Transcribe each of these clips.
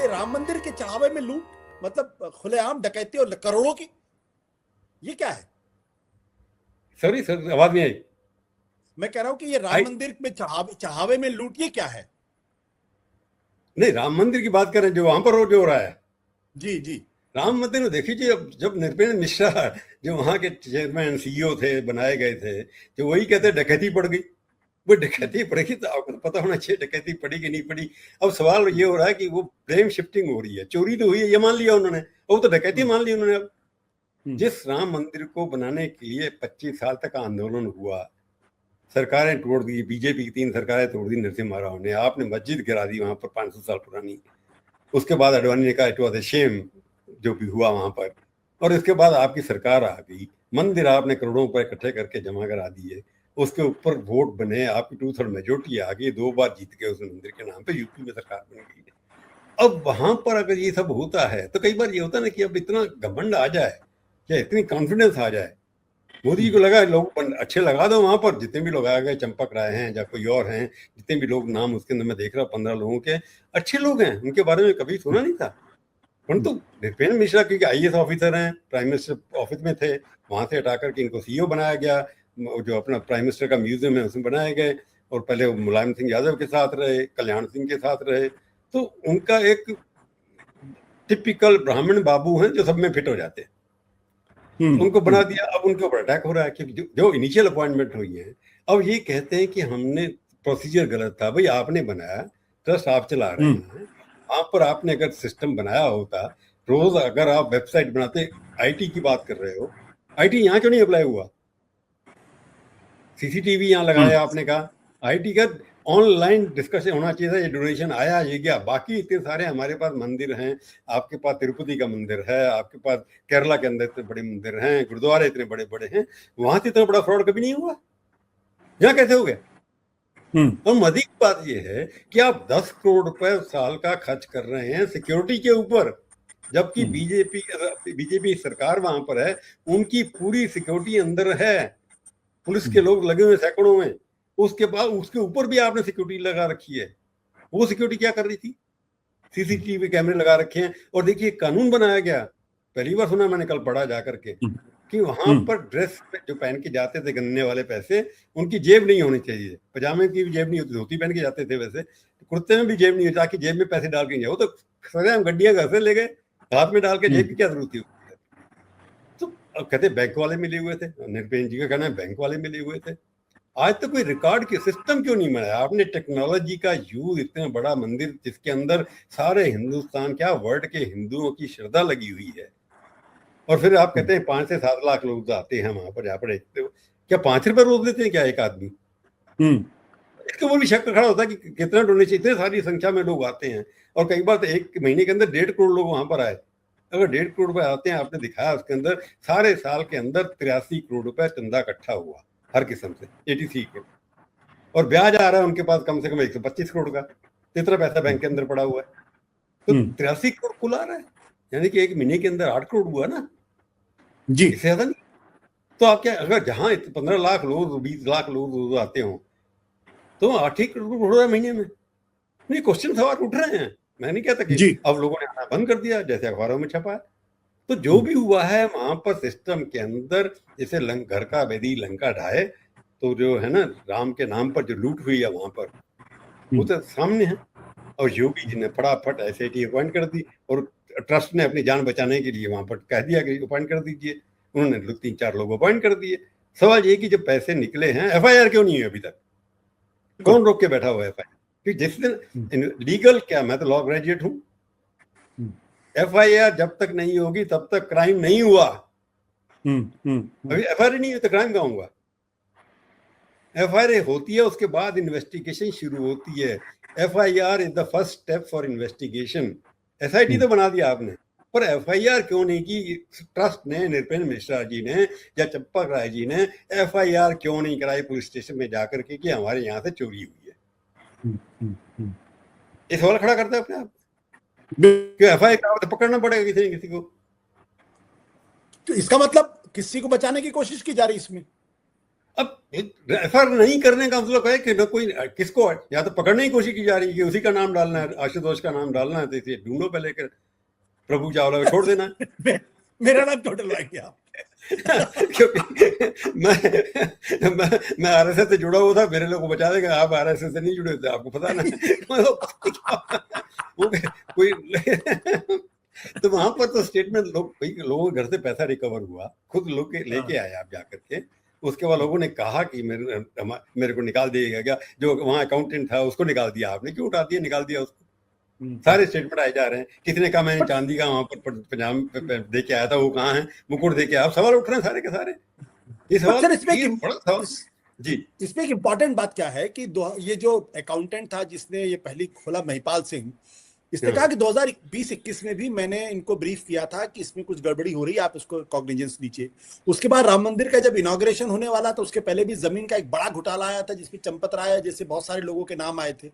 राम मंदिर के चाहवे में लूट, मतलब खुलेआम डकैती और करोड़ों की, ये क्या है? सॉरी सर, आवाज नहीं आई। मैं कह रहा हूं कि ये राम मंदिर में चाहवे में लूट, ये क्या है? नहीं, राम मंदिर की बात करें जो वहां पर जो हो रहा है। जी जी। राम मंदिर में देखिए जी, अब जब नृपेंद्र मिश्रा जो वहां के चेयरमैन सीईओ थे, बनाए गए थे, जो वही कहते डकैती पड़ गई। वो डकैती पड़ेगी तो आपको तो पता होना चाहिए डकैती पड़ी कि नहीं पड़ी। अब सवाल ये हो रहा है कि वो ब्लेम शिफ्टिंग हो रही है। चोरी तो हुई है ये मान लिया उन्होंने, वो तो डकैती मान ली उन्होंने। अब जिस राम मंदिर को बनाने के लिए 25 साल तक आंदोलन हुआ, सरकारें तोड़ दी, बीजेपी की 3 सरकारें तोड़ दी नरसिम्हा राव ने, आपने मस्जिद गिरा दी वहां पर 500 साल पुरानी। उसके बाद अडवाणी ने कहा इट वॉज ए शेम जो भी हुआ वहां पर, और इसके बाद आपकी सरकार आ गई, मंदिर आपने करोड़ों रुपए इकट्ठे करके जमा करा दिए, उसके ऊपर वोट बने, आपकी 2/3 मेजोरिटी आ गई, 2 बार जीत गए उस मंदिर के नाम पे, यूपी में सरकार बन गई। अब वहां पर अगर ये सब होता है तो कई बार ये होता है ना कि अब इतना घमंड आ जाए या इतनी कॉन्फिडेंस आ जाए, मोदी जी को लगा लोग अच्छे लगा दो वहां पर, जितने भी लोग आ गए, चंपक राय हैं या कोई और हैं, जितने भी लोग नाम उसके अंदर मैं देख रहा हूँ 15 लोगों के अच्छे लोग हैं, उनके बारे में कभी सुना नहीं था। परंतु नृपेंद्र मिश्रा क्योंकि आईएएस ऑफिसर हैं, प्राइम मिनिस्टर ऑफिस में थे, वहां से हटा करके इनको सीईओ बनाया गया, जो अपना प्राइम मिनिस्टर का म्यूजियम है उसमें बनाए गए, और पहले वो मुलायम सिंह यादव के साथ रहे, कल्याण सिंह के साथ रहे, तो उनका एक टिपिकल ब्राह्मण बाबू हैं जो सब में फिट हो जाते हैं, उनको बना दिया। अब उनके ऊपर अटैक हो रहा है क्योंकि जो इनिशियल अपॉइंटमेंट हुई है, अब ये कहते हैं कि हमने प्रोसीजर गलत था। भाई आपने बनाया, ट्रस्ट आप चला रहे हैं, वहां पर आपने अगर सिस्टम बनाया होता, रोज अगर आप वेबसाइट बनाते, आईटी की बात कर रहे हो, आईटी यहाँ क्यों नहीं अप्लाई हुआ? सीसीटीवी यहाँ लगाया आपने, कहा आईटी का ऑनलाइन डिस्कशन होना चाहिए था, ये डोनेशन आया ये गया। बाकी इतने सारे हमारे पास मंदिर हैं, आपके पास तिरुपति का मंदिर है, आपके पास केरला के अंदर इतने बड़े मंदिर हैं, गुरुद्वारे इतने बड़े बड़े हैं, वहां से इतना बड़ा फ्रॉड कभी नहीं हुआ, यहाँ कैसे हो गया? और मजीद बात यह है कि आप 10 करोड़ रुपए साल का खर्च कर रहे हैं सिक्योरिटी के ऊपर, जबकि बीजेपी सरकार वहां पर है, उनकी पूरी सिक्योरिटी अंदर है, पुलिस के लोग लगे हुए सैकड़ों में, उसके बाद उसके ऊपर भी आपने सिक्योरिटी लगा रखी है। वो सिक्योरिटी क्या कर रही थी? सीसीटीवी कैमरे लगा रखे हैं। और देखिए कानून बनाया गया, पहली बार सुना मैंने, कल पढ़ा जाकर के, कि वहां पर ड्रेस जो पहन के जाते थे गन्ने वाले पैसे, उनकी जेब नहीं होनी चाहिए, पजामे की भी जेब नहीं होती, धोती पहन के जाते थे, वैसे कुर्ते में भी जेब नहीं होती, ताकि जेब में पैसे डाल के जाओ। तो सरे हम गड्डियां घर से ले गए, हाथ में डाल के, जेब की क्या जरूरत थी? तो कहते बैंक वाले मिले हुए थे, नृपेंद्र जी का कहना है बैंक वाले मिले हुए थे। आज तक कोई रिकॉर्ड के सिस्टम क्यों नहीं बनाया आपने? टेक्नोलॉजी का यूज, इतना बड़ा मंदिर जिसके अंदर सारे हिंदुस्तान, क्या वर्ल्ड के हिंदुओं की श्रद्धा लगी हुई है, और फिर आप कहते हैं 5 से 7 लाख लोग आते हैं वहां पर, जहाँ पर क्या 5 रुपए रोज देते हैं क्या एक आदमी? इसके वो भी शक खड़ा होता है कि कितना डोनेशन, इतने सारी संख्या में लोग आते हैं, और कई बार तो एक महीने के अंदर 1.5 करोड़ लोग वहां पर आए। अगर 1.5 करोड़ रुपए आते हैं, आपने दिखाया उसके अंदर सारे साल के अंदर 83 करोड़ रुपए चंदा इकट्ठा हुआ हर किस्म से, 83 करोड़, और ब्याज आ रहा है उनके पास कम से कम 125 करोड़ का, इतना पैसा बैंक के अंदर पड़ा हुआ है, तो 83 करोड़ कुल आ रहा है, यानी कि एक महीने के अंदर 8 करोड़ हुआ ना जी, इससे ज्यादा नहीं। तो आप क्या, अगर जहां 15 लाख लोग, 20 लाख लोग रोज आते हो, तो 8 ही करोड़ हो रहा है महीने में। नहीं, क्वेश्चन सवाल उठ रहे हैं, मैं नहीं कहता कि अब लोगों ने आना बंद कर दिया जैसे अखबारों में छपा है। तो जो भी हुआ है वहां पर सिस्टम के अंदर, जैसे घर का बेदी लंका ढाए, तो जो है ना राम के नाम पर जो लूट हुई है वहां पर, वो तो सामने है। और योगी जी ने फटाफट एसआईटी अपॉइंट कर दी, और ट्रस्ट ने अपनी जान बचाने के लिए वहां पर कह दिया कि अपॉइंट कर दीजिए, उन्होंने 3-4 लोग अपॉइंट कर दिए। सवाल ये कि जब पैसे निकले हैं, एफआईआर क्यों नहीं है अभी तक? कौन रोक के बैठा हुआ है एफआईआर? कि जिस दिन लीगल, क्या मैं तो लॉ ग्रेजुएट हूं, एफआईआर जब तक नहीं होगी तब तक क्राइम नहीं हुआ। अभी एफआईआर नहीं हुई तो क्राइम कहाँ हुआ? एफआईआर होती है, उसके बाद इन्वेस्टिगेशन शुरू होती है। FIR is the first step for investigation. SIT तो बना दिया आपने, पर एफआईआर क्यों नहीं की? ट्रस्ट ने, नृपेंद्र मिश्रा जी ने या चंपक राय जी ने एफआईआर क्यों नहीं कराई पुलिस स्टेशन में जाकर के कि हमारे यहाँ से चोरी हुई है? ये सवाल खड़ा करता है अपने आप कि एफआईआर तो पकड़ना पड़ेगा किसी न किसी को। तो इसका मतलब किसी को बचाने की कोशिश की जा रही इसमें? अब एफआईआर नहीं करने का मतलब है कि न कोई किसको या तो पकड़ने की कोशिश की जा रही है कि उसी का नाम डालना है, आशुतोष का नाम डालना है, तो इसे ढूंढो पहले कर प्रभु चावला को छोड़ देना है। मेरा नाम क्यों डलवाएंगे आप? क्योंकि मैं आरएसएस से जुड़ा हुआ था, मेरे लोग को बचा देगा, आप आरएसएस से नहीं जुड़े थे, आपको पता ना वो कोई तो वहां पर तो स्टेटमेंट लोगों के घर से पैसा रिकवर हुआ, खुद लोग लेके आए आप जाकर के। उसके बाद लोगों ने कहा कि मेरे को निकाल दिएगा क्या, जो वहां अकाउंटेंट था उसको निकाल दिया आपने, क्यों उठा दिया, निकाल दिया उसको। सारे स्टेटमेंट आए जा रहे हैं। किसी ने कहा मैंने चांदी का वहां पर पंजाब दे के आया था, वो कहाँ है, मुकुट दे के आया। सवाल उठ रहे हैं सारे के सारे। ये सवाल जी, इसमें एक इम्पॉर्टेंट बात क्या है कि ये जो अकाउंटेंट था जिसने ये पहली खोला, महिपाल सिंह, इसने कहा कि 2020-21 में भी मैंने इनको ब्रीफ किया था कि इसमें कुछ गड़बड़ी हो रही है, आप उसको कॉग्निजेंस लीजिए। उसके बाद राम मंदिर का जब इनॉग्रेशन होने वाला था, उसके पहले भी जमीन का एक बड़ा घोटाला आया था जिसमें चंपत राय जैसे बहुत सारे लोगों के नाम आए थे।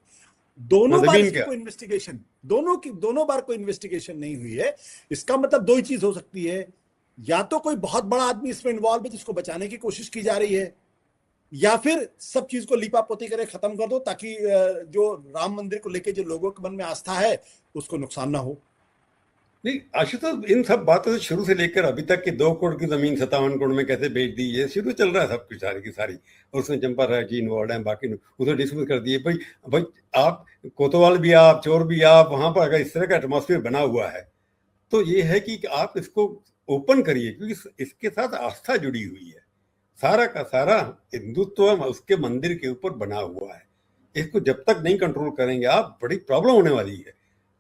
दोनों बार कोई इन्वेस्टिगेशन, दोनों बार कोई इन्वेस्टिगेशन नहीं हुई है। इसका मतलब दो ही चीज हो सकती है, या तो कोई बहुत बड़ा आदमी इसमें इन्वॉल्व है जिसको बचाने की कोशिश की जा रही है, या फिर सब चीज को लीपापोती करे खत्म कर दो ताकि जो राम मंदिर को लेके जो लोगों के मन में आस्था है उसको नुकसान ना हो। नहीं आशुतोष, इन सब बातों से शुरू से लेकर अभी तक कि 2 करोड़ की जमीन 57 करोड़ में कैसे बेच दी, ये शुरू चल रहा है सब कुछ सारी की सारी। और उसमें चंपा राय जी इन्वॉल्व है, बाकी उसे डिस्मिस कर दिए। भाई आप कोतवाल भी आप, चोर भी आप, वहां पर अगर इस तरह का एटमॉस्फेयर बना हुआ है तो ये है कि आप इसको ओपन करिए, क्योंकि इसके साथ आस्था जुड़ी हुई है। सारा का सारा हिंदुत्व उसके मंदिर के ऊपर बना हुआ है। इसको जब तक नहीं कंट्रोल करेंगे आप, बड़ी प्रॉब्लम होने वाली है।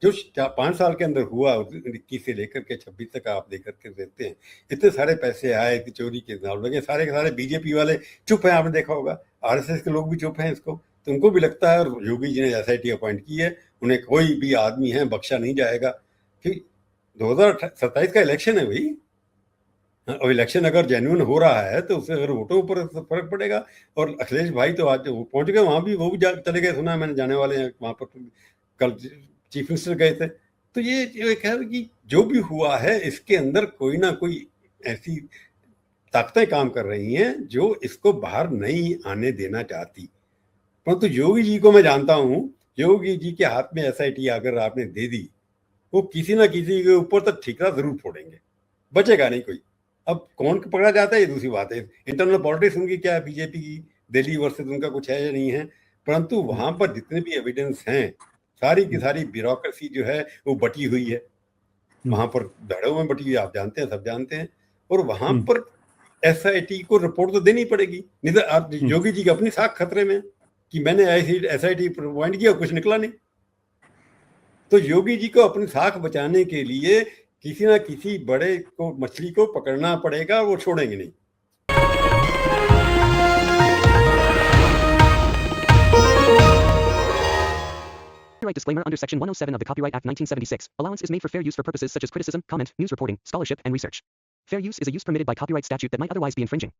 जो 5 साल के अंदर हुआ 21 से लेकर के 26 तक आप देख करके देखते हैं, इतने सारे पैसे आए, चोरी के नाम लगे, सारे के सारे बीजेपी वाले चुप हैं। आपने देखा होगा आरएसएस के लोग भी चुप हैं इसको, तो उनको भी लगता है, और योगी जी ने एसआईटी अपॉइंट की है, उन्हें कोई भी आदमी है बख्शा नहीं जाएगा। कि 2027 का इलेक्शन है भाई, और इलेक्शन अगर जेन्युइन हो रहा है तो उससे अगर वोटों पर फर्क पड़ेगा। और अखिलेश भाई तो आज पहुंच गए वहां भी, वो भी चले गए, सुना है मैंने, जाने वाले हैं वहां पर, कल चीफ मिनिस्टर गए थे। तो ये एक है कि जो भी हुआ है इसके अंदर कोई ना कोई ऐसी ताकतें काम कर रही हैं जो इसको बाहर नहीं आने देना चाहती। परंतु योगी जी को मैं जानता हूं, योगी जी के हाथ में एसआईटी अगर आपने दे दी, वो किसी ना किसी के ऊपर तो ठीकरा जरूर फोड़ेंगे, बचेगा नहीं कोई। अब कौन पकड़ा जाता है ये दूसरी बात है, इंटरनल पॉलिटिक्स उनकी क्या है, बीजेपी की दिल्ली वर्सेस उनका कुछ है या नहीं है। परंतु वहां पर जितने भी एविडेंस हैं, सारी की सारी ब्यूरोक्रेसी जो है वो बटी हुई है, वहां पर धड़ों में बटी हुई, आप जानते हैं, सब जानते हैं। और वहां पर एसआईटी को रिपोर्ट तो देनी पड़ेगी, नहीं तो योगी जी की अपनी साख खतरे में कि मैंने एसआईटी अपॉइंट किया, कुछ निकला नहीं। तो योगी जी को अपनी साख बचाने के लिए किसी ना किसी बड़े को, मछली को पकड़ना पड़ेगा, वो छोड़ेंगे नहीं। Copyright disclaimer under Section 107 of the Copyright Act 1976. Allowance is made for fair use for purposes such as criticism, comment, news reporting, scholarship, and research. Fair use is a use permitted by copyright statute that might otherwise be infringing.